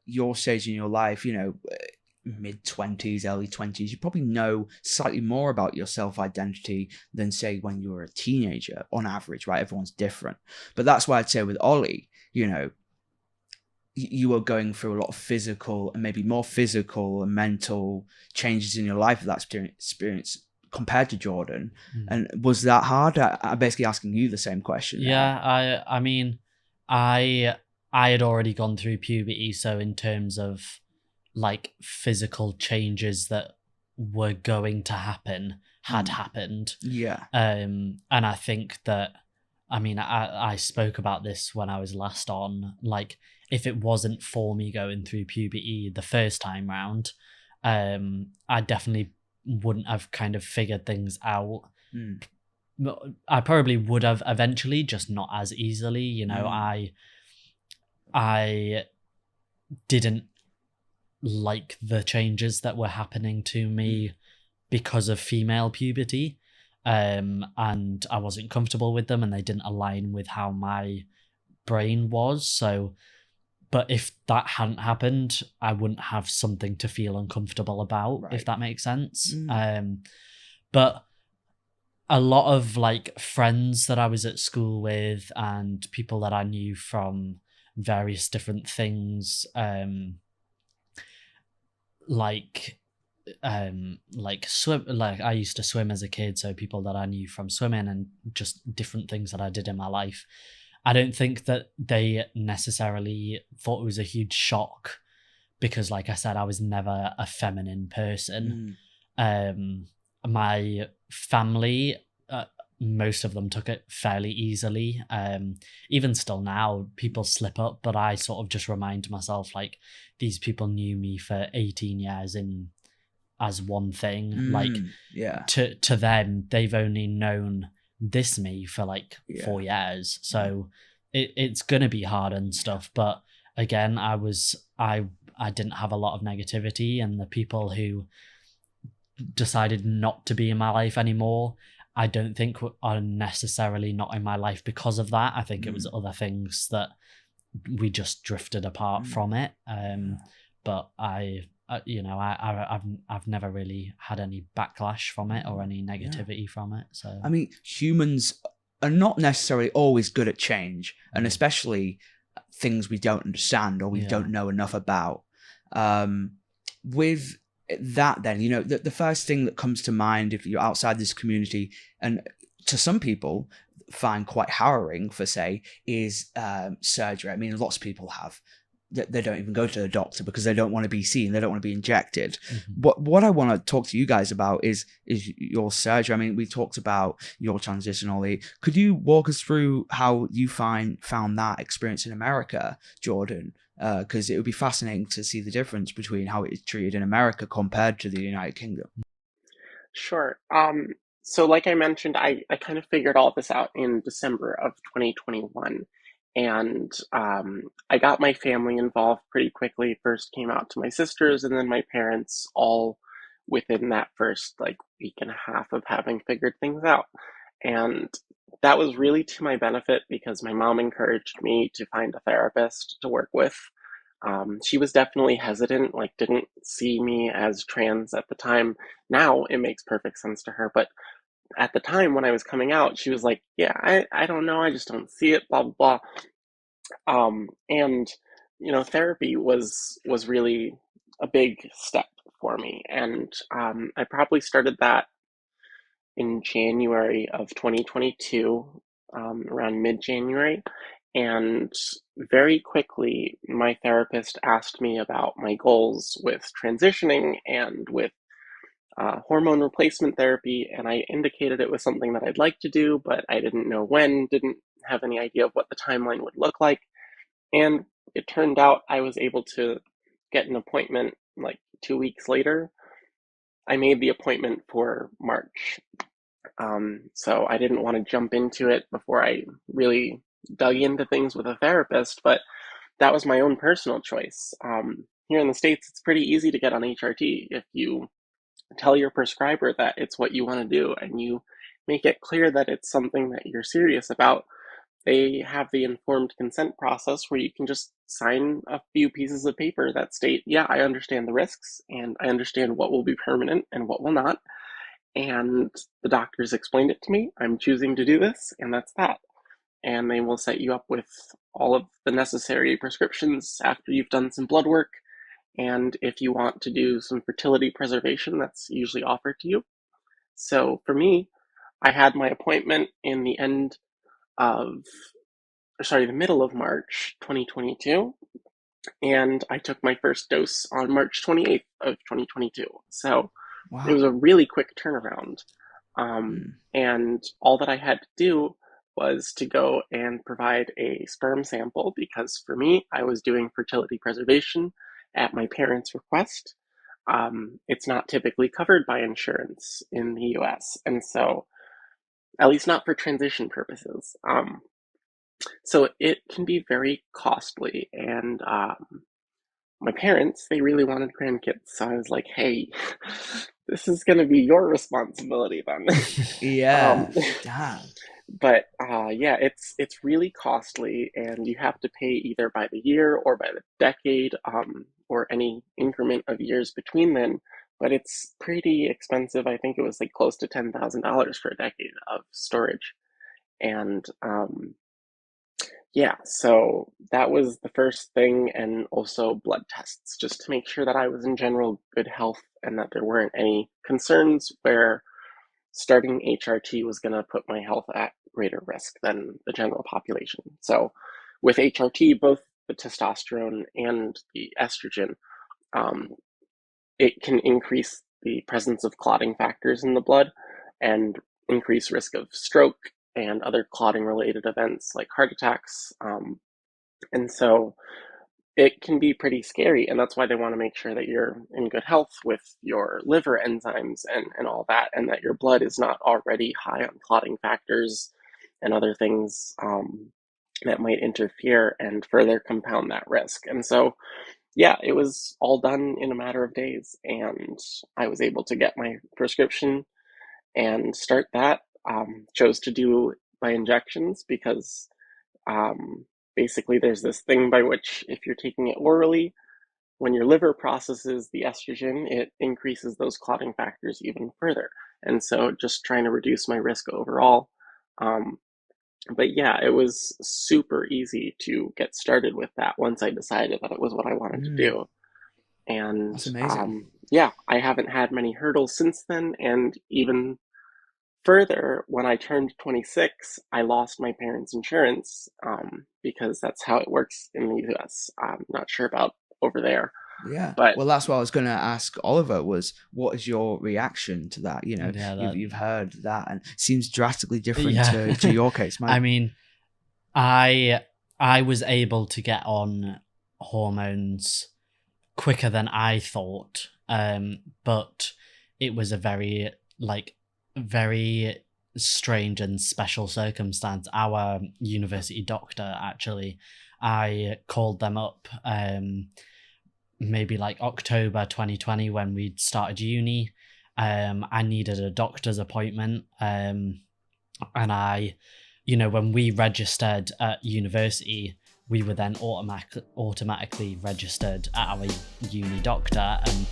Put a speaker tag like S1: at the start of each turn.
S1: your stage in your life, mid-20s, early 20s, you probably know slightly more about your self-identity than, say, when you were a teenager, on average, right? Everyone's different. But that's why I'd say with Ollie, you were going through a lot of physical and maybe more physical and mental changes in your life of that experience compared to Jordan.
S2: Mm.
S1: And was that hard? I'm basically asking you the same question now.
S2: Yeah, I mean, I I had already gone through puberty, so in terms of like physical changes that were going to happen had happened.
S1: Yeah.
S2: And I think that, I mean, I spoke about this when I was last on. Like, if it wasn't for me going through puberty the first time round, I definitely wouldn't have kind of figured things out.
S1: Mm.
S2: I probably would have eventually, just not as easily. I didn't like the changes that were happening to me because of female puberty, and I wasn't comfortable with them, and they didn't align with how my brain was. So, but if that hadn't happened, I wouldn't have something to feel uncomfortable about,
S1: Right.
S2: if that makes sense. But a lot of like friends that I was at school with and people that I knew from various different things, like swim, like I used to swim as a kid, so people that I knew from swimming and just different things that I did in my life, I don't think that they necessarily thought it was a huge shock, because like I said, I was never a feminine person. My family, most of them took it fairly easily. Even still now, people slip up, but I sort of just remind myself, like, these people knew me for 18 years in as one thing. Like,
S1: Yeah.
S2: to them, they've only known this me for like
S1: Yeah.
S2: 4 years. So it's gonna be hard and stuff. But again, I didn't have a lot of negativity, and the people who decided not to be in my life anymore, I don't think are necessarily not in my life because of that. I think it was other things that we just drifted apart from it. But I've never really had any backlash from it or any negativity from it. So
S1: I mean, humans are not necessarily always good at change, and especially things we don't understand or we don't know enough about. With that, then, the first thing that comes to mind if you're outside this community, and to some people find quite harrowing for, say, is surgery. I mean, lots of people have. They don't even go to the doctor because they don't want to be seen. They don't want to be injected. What I want to talk to you guys about is your surgery. I mean, we talked about your transition, Ollie. Could you walk us through how you found that experience in America, Jordan? Because it would be fascinating to see the difference between how it is treated in America compared to the United Kingdom.
S3: Sure. So like I mentioned, I kind of figured all this out in December of 2021. And I got my family involved pretty quickly. First came out to my sisters and then my parents, all within that first like week and a half of having figured things out. And that was really to my benefit because my mom encouraged me to find a therapist to work with. She was definitely hesitant, like didn't see me as trans at the time. Now it makes perfect sense to her, but at the time when I was coming out, she was like, yeah, I don't know, I just don't see it, blah, blah, blah. And therapy was really a big step for me. And I probably started that in January of 2022, around mid-January. And very quickly, my therapist asked me about my goals with transitioning and with hormone replacement therapy. And I indicated it was something that I'd like to do, but I didn't know when, didn't have any idea of what the timeline would look like. And it turned out I was able to get an appointment like 2 weeks later. I made the appointment for March. So I didn't want to jump into it before I really dug into things with a therapist, but that was my own personal choice. Here in the States, it's pretty easy to get on HRT if you tell your prescriber that it's what you want to do and you make it clear that it's something that you're serious about. they have the informed consent process where you can just sign a few pieces of paper that state, yeah, I understand the risks and I understand what will be permanent and what will not. And the doctors explained it to me. I'm choosing to do this, and that's that. And they will set you up with all of the necessary prescriptions after you've done some blood work. And if you want to do some fertility preservation, that's usually offered to you. So for me, I had my appointment in the middle of March 2022, and I took my first dose on March 28th of 2022. So it was
S1: Wow.
S3: a really quick turnaround. And all that I had to do was to go and provide a sperm sample because for me, I was doing fertility preservation at my parents' request. It's not typically covered by insurance in the US, and so at least not for transition purposes. So it can be very costly, and my parents, they really wanted grandkids, so I was like, hey, this is going to be your responsibility then.
S1: Yeah.
S3: um,
S1: Damn.
S3: but yeah, it's really costly, and you have to pay either by the year or by the decade, or any increment of years between then. But it's pretty expensive. I think it was like close to $10,000 for a decade of storage, and yeah, so that was the first thing, and also blood tests, just to make sure that I was in general good health and that there weren't any concerns where starting HRT was going to put my health at greater risk than the general population. So with HRT, both the testosterone and the estrogen, um, it can increase the presence of clotting factors in the blood and increase risk of stroke and other clotting related events like heart attacks. And so it can be pretty scary. And that's why they want to make sure that you're in good health with your liver enzymes and all that, and that your blood is not already high on clotting factors and other things that might interfere and further compound that risk. And so, yeah, it was all done in a matter of days. And I was able to get my prescription and start that. Chose to do by injections because basically there's this thing by which if you're taking it orally, when your liver processes the estrogen, it increases those clotting factors even further. And so just trying to reduce my risk overall. Um, but yeah, it was super easy to get started with that once I decided that it was what I wanted to do. And
S1: That's amazing.
S3: yeah, I haven't had many hurdles since then. And even further, when I turned 26, I lost my parents' insurance because that's how it works in the US. I'm not sure about over there,
S1: Yeah.
S3: but
S1: Well, that's what I was going to ask Oliver was what is your reaction to that? You know,
S2: Yeah,
S1: you've heard that and it seems drastically different
S2: yeah.
S1: to your case.
S2: I mean, I was able to get on hormones quicker than I thought, but it was a very very strange and special circumstance. Our university doctor, actually, I called them up maybe like October 2020 when we'd started uni. I needed a doctor's appointment, and I, when we registered at university, we were then automatically registered at our uni doctor, and